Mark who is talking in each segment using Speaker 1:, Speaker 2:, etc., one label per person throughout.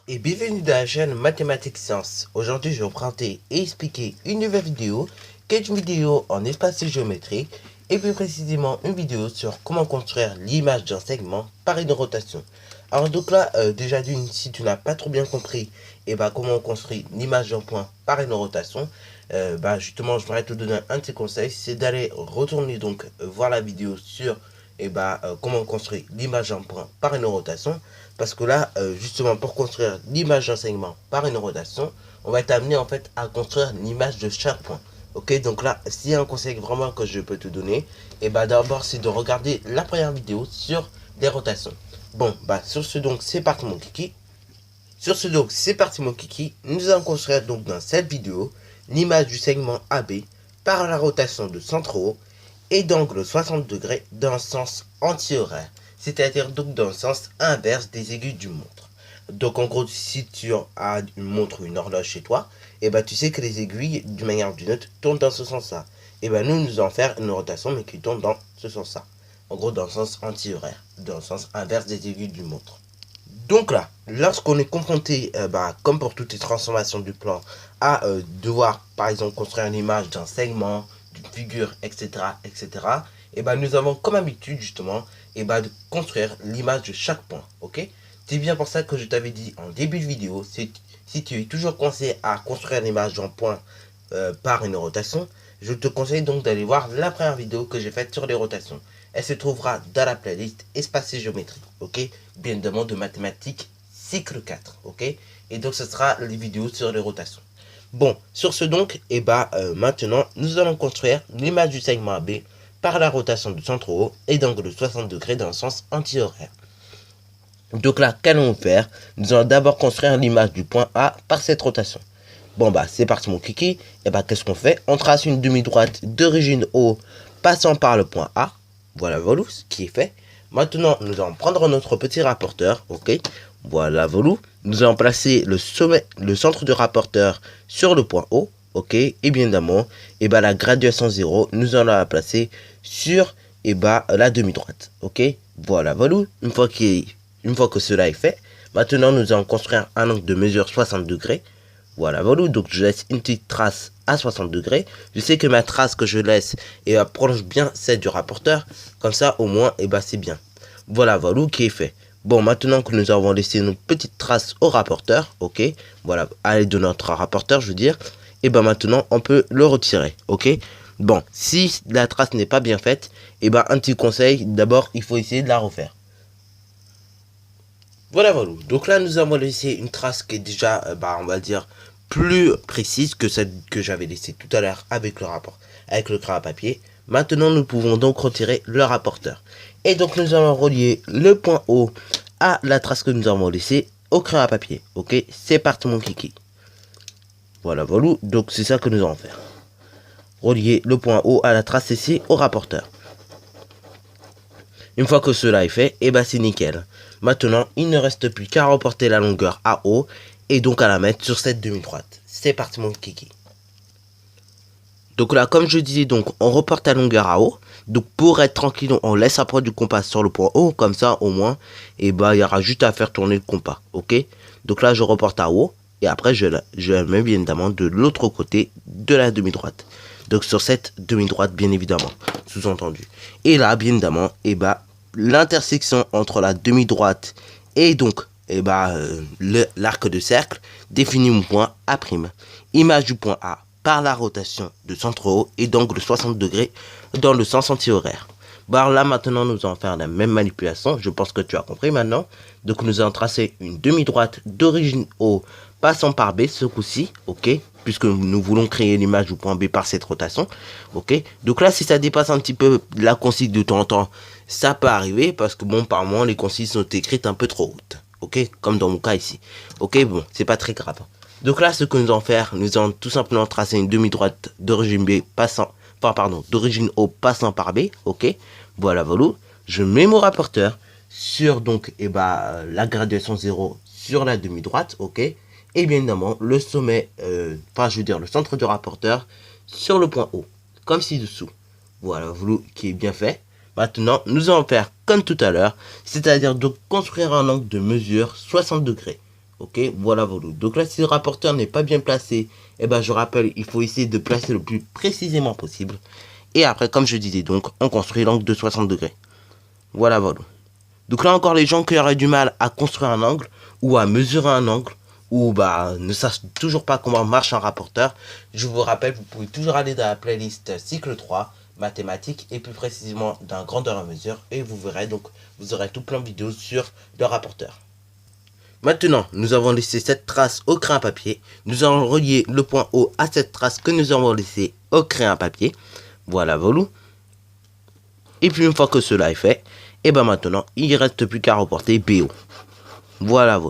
Speaker 1: Et bienvenue dans la chaîne Mathématiques Sciences. Aujourd'hui, je vais vous présenter et expliquer une nouvelle vidéo qui est une vidéo en espace géométrique et plus précisément une vidéo sur comment construire l'image d'un segment par une rotation. Alors donc là, déjà d'une, si tu n'as pas trop bien compris comment on construit l'image d'un point par une rotation, justement, je voudrais te donner un de ces conseils, c'est d'aller retourner donc voir la vidéo sur comment construire l'image d'un point par une rotation. Parce que là, justement, pour construire l'image d'un segment par une rotation, on va être amené en fait à construire l'image de chaque point. Ok, donc là, s'il y a un conseil vraiment que je peux te donner, d'abord c'est de regarder la première vidéo sur les rotations. Bon, sur ce donc, c'est parti mon kiki. Sur ce donc, c'est parti mon kiki. Nous allons construire donc dans cette vidéo l'image du segment AB par la rotation de centre haut et d'angle 60 degrés dans le sens anti-horaire, c'est-à-dire donc dans le sens inverse des aiguilles d'une montre. Donc en gros, si tu as une montre ou une horloge chez toi, tu sais que les aiguilles, d'une manière ou d'une autre, tournent dans ce sens-là. Nous allons faire une rotation, mais qui tourne dans ce sens-là. En gros, dans le sens anti-horaire, dans le sens inverse des aiguilles d'une montre. Donc là, lorsqu'on est confronté, comme pour toutes les transformations du plan, à devoir, par exemple, construire une image d'un segment, d'une figure, etc., etc., nous avons comme habitude, justement, de construire l'image de chaque point, ok? C'est bien pour ça que je t'avais dit en début de vidéo, si tu es toujours coincé à construire l'image d'un point par une rotation, je te conseille donc d'aller voir la première vidéo que j'ai faite sur les rotations. Elle se trouvera dans la playlist Espace et Géométrie, ok? Bien évidemment de mathématiques cycle 4, ok? Et donc ce sera les vidéos sur les rotations. Bon, sur ce donc, maintenant, nous allons construire l'image du segment AB par la rotation de centre haut et d'angle de 60 degrés dans le sens anti-horaire. Donc là, qu'allons-nous faire? Nous allons d'abord construire l'image du point A par cette rotation. Bon c'est parti mon kiki. Qu'est-ce qu'on fait? On trace une demi-droite d'origine O passant par le point A. Voilà, ce qui est fait. Maintenant, nous allons prendre notre petit rapporteur, ok? Voilà, nous allons placer le centre du rapporteur sur le point O, ok? Et bien évidemment, la graduation 0, nous allons la placer sur la demi-droite, ok? Voilà, une fois que cela est fait, maintenant nous allons construire un angle de mesure 60 degrés. Voilà, donc je laisse une petite trace à 60 degrés. Je sais que ma trace que je laisse prolonge bien celle du rapporteur. Comme ça, au moins, c'est bien. Voilà, qui est fait. Bon, maintenant que nous avons laissé une petite trace au rapporteur, ok, voilà, à l'aide de notre rapporteur, je veux dire, maintenant, on peut le retirer, ok. Bon, si la trace n'est pas bien faite, un petit conseil, d'abord, il faut essayer de la refaire. Voilà, donc là, nous avons laissé une trace qui est déjà, on va dire, plus précise que celle que j'avais laissée tout à l'heure avec le crayon à papier. Maintenant, nous pouvons donc retirer le rapporteur. Et donc, nous allons relier le point O à la trace que nous avons laissée au crayon à papier. Ok, c'est parti mon kiki. Voilà, donc c'est ça que nous allons faire. Relier le point O à la trace laissée au rapporteur. Une fois que cela est fait, c'est nickel. Maintenant, il ne reste plus qu'à reporter la longueur à haut et donc à la mettre sur cette demi-droite. C'est parti mon kiki. Donc là, comme je disais, donc on reporte la longueur à haut. Donc pour être tranquille, on laisse la pointe du compas sur le point haut. Comme ça, au moins, il y aura juste à faire tourner le compas. Ok. Donc là, je reporte à haut. Et après, je la mets bien évidemment de l'autre côté de la demi-droite. Donc sur cette demi-droite, bien évidemment, sous-entendu. Et là, bien évidemment, l'intersection entre la demi-droite et donc l'arc de cercle définit mon point A'. Image du point A par la rotation de centre haut et d'angle 60 degrés dans le sens anti-horaire. Là maintenant nous allons faire la même manipulation, je pense que tu as compris maintenant. Donc nous allons tracer une demi-droite d'origine O passant par B ce coup-ci, ok, puisque nous voulons créer l'image du point B par cette rotation, ok. Donc là si ça dépasse un petit peu la consigne de temps en temps, ça peut arriver parce que par moment les consignes sont écrites un peu trop hautes, ok, comme dans mon cas ici, ok, c'est pas très grave. Donc là ce que nous allons faire, nous allons tout simplement tracer une demi-droite d'origine B passant, d'origine O passant par B, ok, voilà, je mets mon rapporteur sur donc la graduation 0 sur la demi-droite, ok, et bien évidemment le sommet, le centre du rapporteur sur le point O, comme ci-dessous. Voilà, qui est bien fait. Maintenant, nous allons faire comme tout à l'heure, c'est-à-dire de construire un angle de mesure 60 degrés. Ok, voilà. Donc là, si le rapporteur n'est pas bien placé, et ben je rappelle, il faut essayer de placer le plus précisément possible. Et après, comme je disais, donc, on construit l'angle de 60 degrés. Voilà. Donc là encore, les gens qui auraient du mal à construire un angle, ou à mesurer un angle, ou bah ne sachent toujours pas comment marche un rapporteur, je vous rappelle, vous pouvez toujours aller dans la playlist cycle 3, mathématiques, et plus précisément d'un grandeur à mesure, et vous verrez, donc vous aurez tout plein de vidéos sur le rapporteur. Maintenant, nous avons laissé cette trace au crayon à papier. Nous allons relier le point O à cette trace que nous avons laissée au crayon à papier. Voilà. Et puis une fois que cela est fait, et ben maintenant, il ne reste plus qu'à reporter BO. Voilà.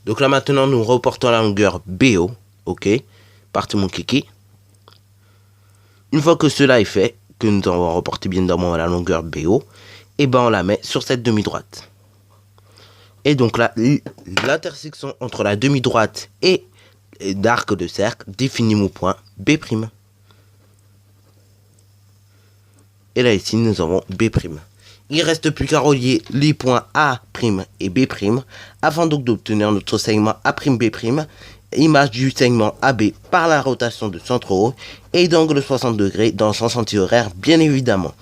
Speaker 1: Donc là maintenant, nous reportons la longueur BO. Ok. Parti mon kiki. Une fois que cela est fait, que nous avons reporté bien évidemment la longueur BO, et ben on la met sur cette demi-droite. Et donc là, l'intersection entre la demi-droite et l'arc de cercle définit mon point B'. Et là ici, nous avons B'. Il ne reste plus qu'à relier les points A' et B' afin donc d'obtenir notre segment A'B', image du segment AB par la rotation de centre haut et d'angle 60 degrés dans le sens anti-horaire bien évidemment.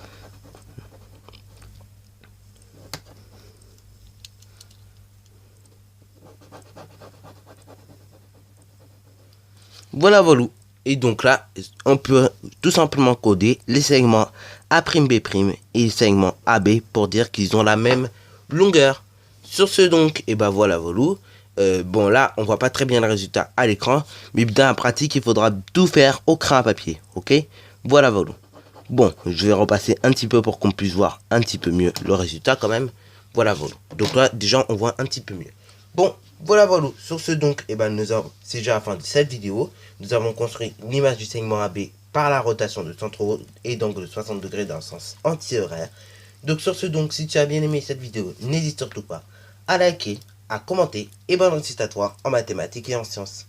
Speaker 1: Voilà. Et donc là, on peut tout simplement coder les segments A'B' et les segments AB pour dire qu'ils ont la même longueur. Sur ce donc, et ben voilà. Bon là, on voit pas très bien le résultat à l'écran, mais dans la pratique, il faudra tout faire au crayon à papier. Ok, voilà. Bon, je vais repasser un petit peu pour qu'on puisse voir un petit peu mieux le résultat quand même. Voilà. Donc là, déjà, on voit un petit peu mieux. Bon, voilà. Sur ce donc, et ben c'est déjà la fin de cette vidéo. Nous avons construit l'image du segment AB par la rotation de centre haut et d'angle de 60 degrés dans le sens anti-horaire. Donc sur ce donc, si tu as bien aimé cette vidéo, n'hésite surtout pas à liker, à commenter et bonne réussite à toi en mathématiques et en sciences.